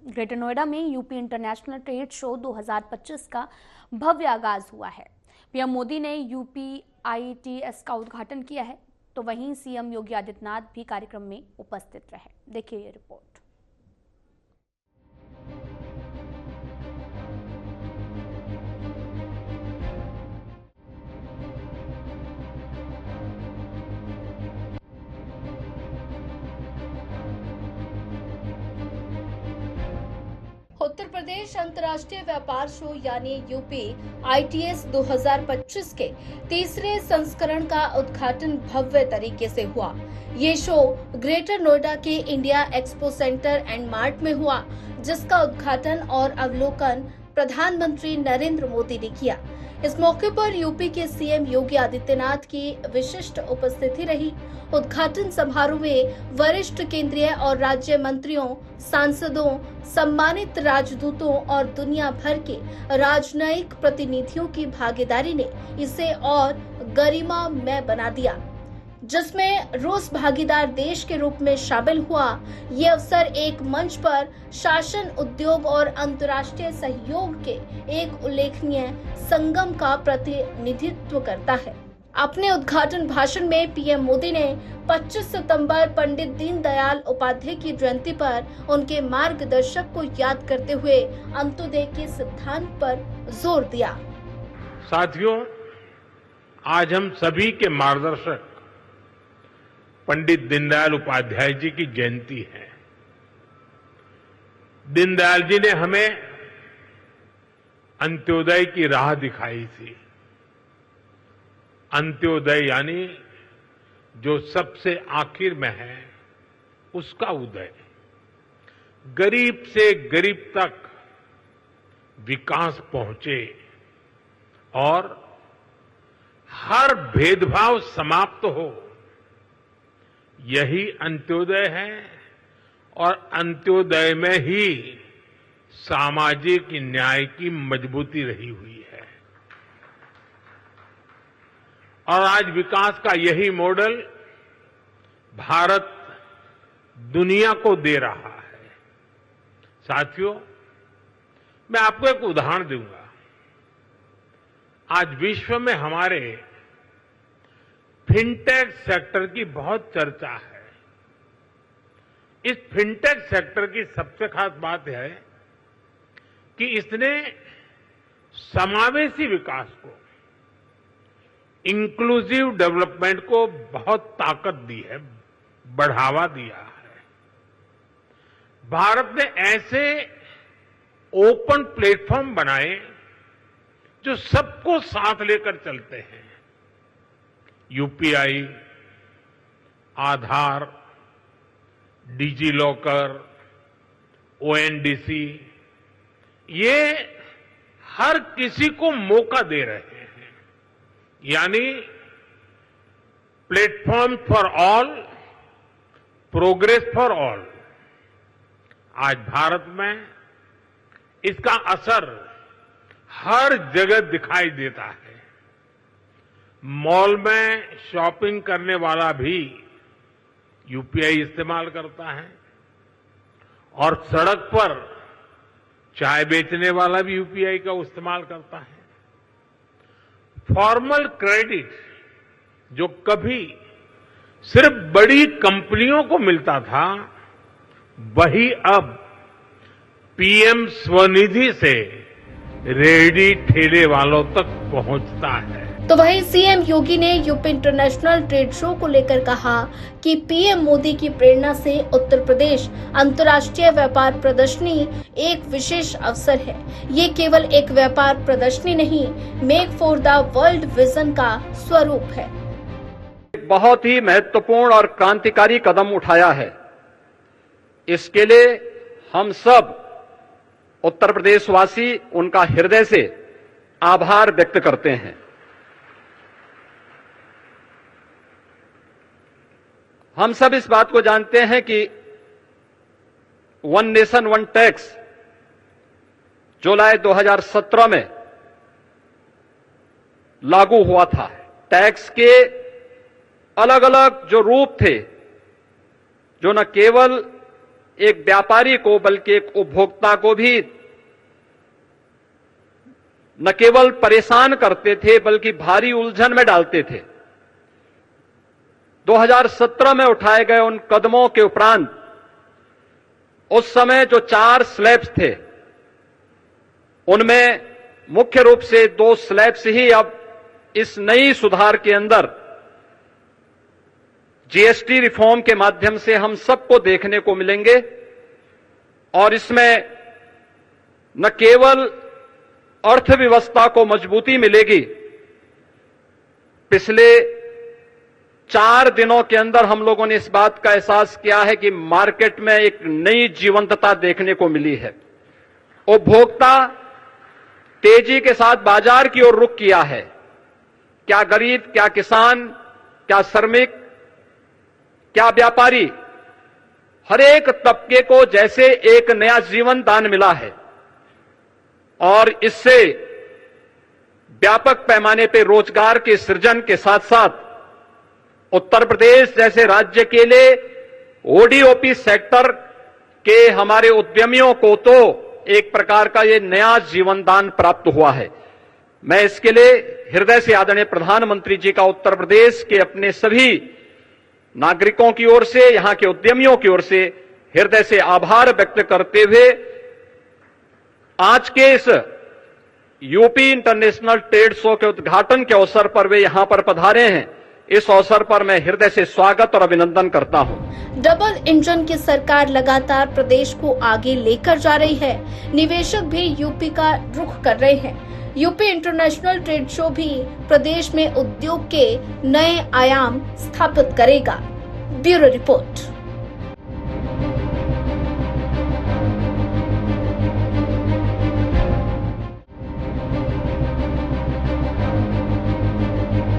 Greater Noida में UP international trade show 2025 का भव्य आगाज हुआ है। पीएम मोदी ने यूपी आईटीएस का उद्घाटन किया है, तो वहीं सीएम योगी आदित्यनाथ भी कार्यक्रम में उपस्थित रहे। देखिए ये रिपोर्ट। उत्तर प्रदेश अंतर्राष्ट्रीय व्यापार शो यानी यूपी आईटीएस 2025 के तीसरे संस्करण का उद्घाटन भव्य तरीके से हुआ। ये शो ग्रेटर नोएडा के India expo centre and mart में हुआ, जिसका उद्घाटन और अवलोकन प्रधानमंत्री नरेंद्र मोदी ने किया। इस मौके पर यूपी के सीएम योगी आदित्यनाथ की विशिष्ट उपस्थिति रही। उद्घाटन समारोह में वरिष्ठ केंद्रीय और राज्य मंत्रियों, सांसदों, सम्मानित राजदूतों और दुनिया भर के राजनयिक प्रतिनिधियों की भागीदारी ने इसे और गरिमामय बना दिया, जिसमें रूस भागीदार देश के रूप में शामिल हुआ। ये अवसर एक मंच पर शासन, उद्योग और अंतर्राष्ट्रीय सहयोग के एक उल्लेखनीय संगम का प्रतिनिधित्व करता है। अपने उद्घाटन भाषण में पीएम मोदी ने 25 सितंबर पंडित दीनदयाल उपाध्याय की जयंती पर उनके मार्गदर्शक को याद करते हुए अंत्योदय के सिद्धांत पर जोर दिया। साथियों, आज हम सभी के मार्गदर्शक पंडित दीनदयाल उपाध्याय जी की जयंती है। दीनदयाल जी ने हमें अंत्योदय की राह दिखाई थी। अंत्योदय यानी जो सबसे आखिर में है उसका उदय। गरीब से गरीब तक विकास पहुंचे और हर भेदभाव समाप्त हो, यही अंत्योदय है। और अंत्योदय में ही सामाजिक न्याय की मजबूती रही हुई है। और आज विकास का यही मॉडल भारत दुनिया को दे रहा है। साथियों, मैं आपको एक उदाहरण दूंगा। आज विश्व में हमारे फिनटेक सेक्टर की बहुत चर्चा है। इस फिनटेक सेक्टर की सबसे खास बात है कि इसने समावेशी विकास को, इंक्लूसिव डेवलपमेंट को बहुत ताकत दी है, बढ़ावा दिया है। भारत ने ऐसे ओपन प्लेटफॉर्म बनाए जो सबको साथ लेकर चलते हैं। यूपीआई, आधार, डिजी लॉकर, ओएनडीसी, ये हर किसी को मौका दे रहे हैं। यानी platform for all, progress for all. आज भारत में इसका असर हर जगह दिखाई देता है। मॉल में शॉपिंग करने वाला भी यूपीआई इस्तेमाल करता है और सड़क पर चाय बेचने वाला भी यूपीआई का इस्तेमाल करता है। फॉर्मल क्रेडिट जो कभी सिर्फ बड़ी कंपनियों को मिलता था, वही अब पीएम स्वनिधि से रेहड़ी ठेले वालों तक पहुंचता है। तो वहीं सीएम योगी ने यूपी इंटरनेशनल ट्रेड शो को लेकर कहा कि पीएम मोदी की प्रेरणा से उत्तर प्रदेश अंतर्राष्ट्रीय व्यापार प्रदर्शनी एक विशेष अवसर है। ये केवल एक व्यापार प्रदर्शनी नहीं, make for the world vision का स्वरूप है। बहुत ही महत्वपूर्ण और क्रांतिकारी कदम उठाया है। इसके लिए हम सब उत्तर प्रदेशवासी उनका हृदय से आभार व्यक्त करते हैं। हम सब इस बात को जानते हैं कि वन नेशन वन टैक्स जुलाई 2017 में लागू हुआ था। टैक्स के अलग अलग जो रूप थे, जो न केवल एक व्यापारी को बल्कि एक उपभोक्ता को भी न केवल परेशान करते थे बल्कि भारी उलझन में डालते थे। 2017 में उठाए गए उन कदमों के उपरांत उस समय जो 4 स्लैब्स थे उनमें मुख्य रूप से 2 स्लैब्स ही अब इस नई सुधार के अंदर जीएसटी रिफॉर्म के माध्यम से हम सबको देखने को मिलेंगे। और इसमें न केवल अर्थव्यवस्था को मजबूती मिलेगी, पिछले 4 दिनों के अंदर हम लोगों ने इस बात का एहसास किया है कि मार्केट में एक नई जीवंतता देखने को मिली है। उपभोक्ता तेजी के साथ बाजार की ओर रुख किया है। क्या गरीब, क्या किसान, क्या श्रमिक, क्या व्यापारी, हर एक तबके को जैसे एक नया जीवन दान मिला है और इससे व्यापक पैमाने पर रोजगार के सृजन के साथ साथ उत्तर प्रदेश जैसे राज्य के लिए ओडीओपी सेक्टर के हमारे उद्यमियों को तो एक प्रकार का ये नया जीवन दान प्राप्त हुआ है। मैं इसके लिए हृदय से आदरणीय प्रधानमंत्री जी का उत्तर प्रदेश के अपने सभी नागरिकों की ओर से, यहां के उद्यमियों की ओर से हृदय से आभार व्यक्त करते हुए आज के इस यूपी इंटरनेशनल ट्रेड शो के उद्घाटन के अवसर पर वे यहां पर पधारे हैं। इस अवसर पर मैं हृदय से स्वागत और अभिनंदन करता हूं। डबल इंजन की सरकार लगातार प्रदेश को आगे लेकर जा रही है। निवेशक भी यूपी का रुख कर रहे हैं। यूपी इंटरनेशनल ट्रेड शो भी प्रदेश में उद्योग के नए आयाम स्थापित करेगा। Bureau report.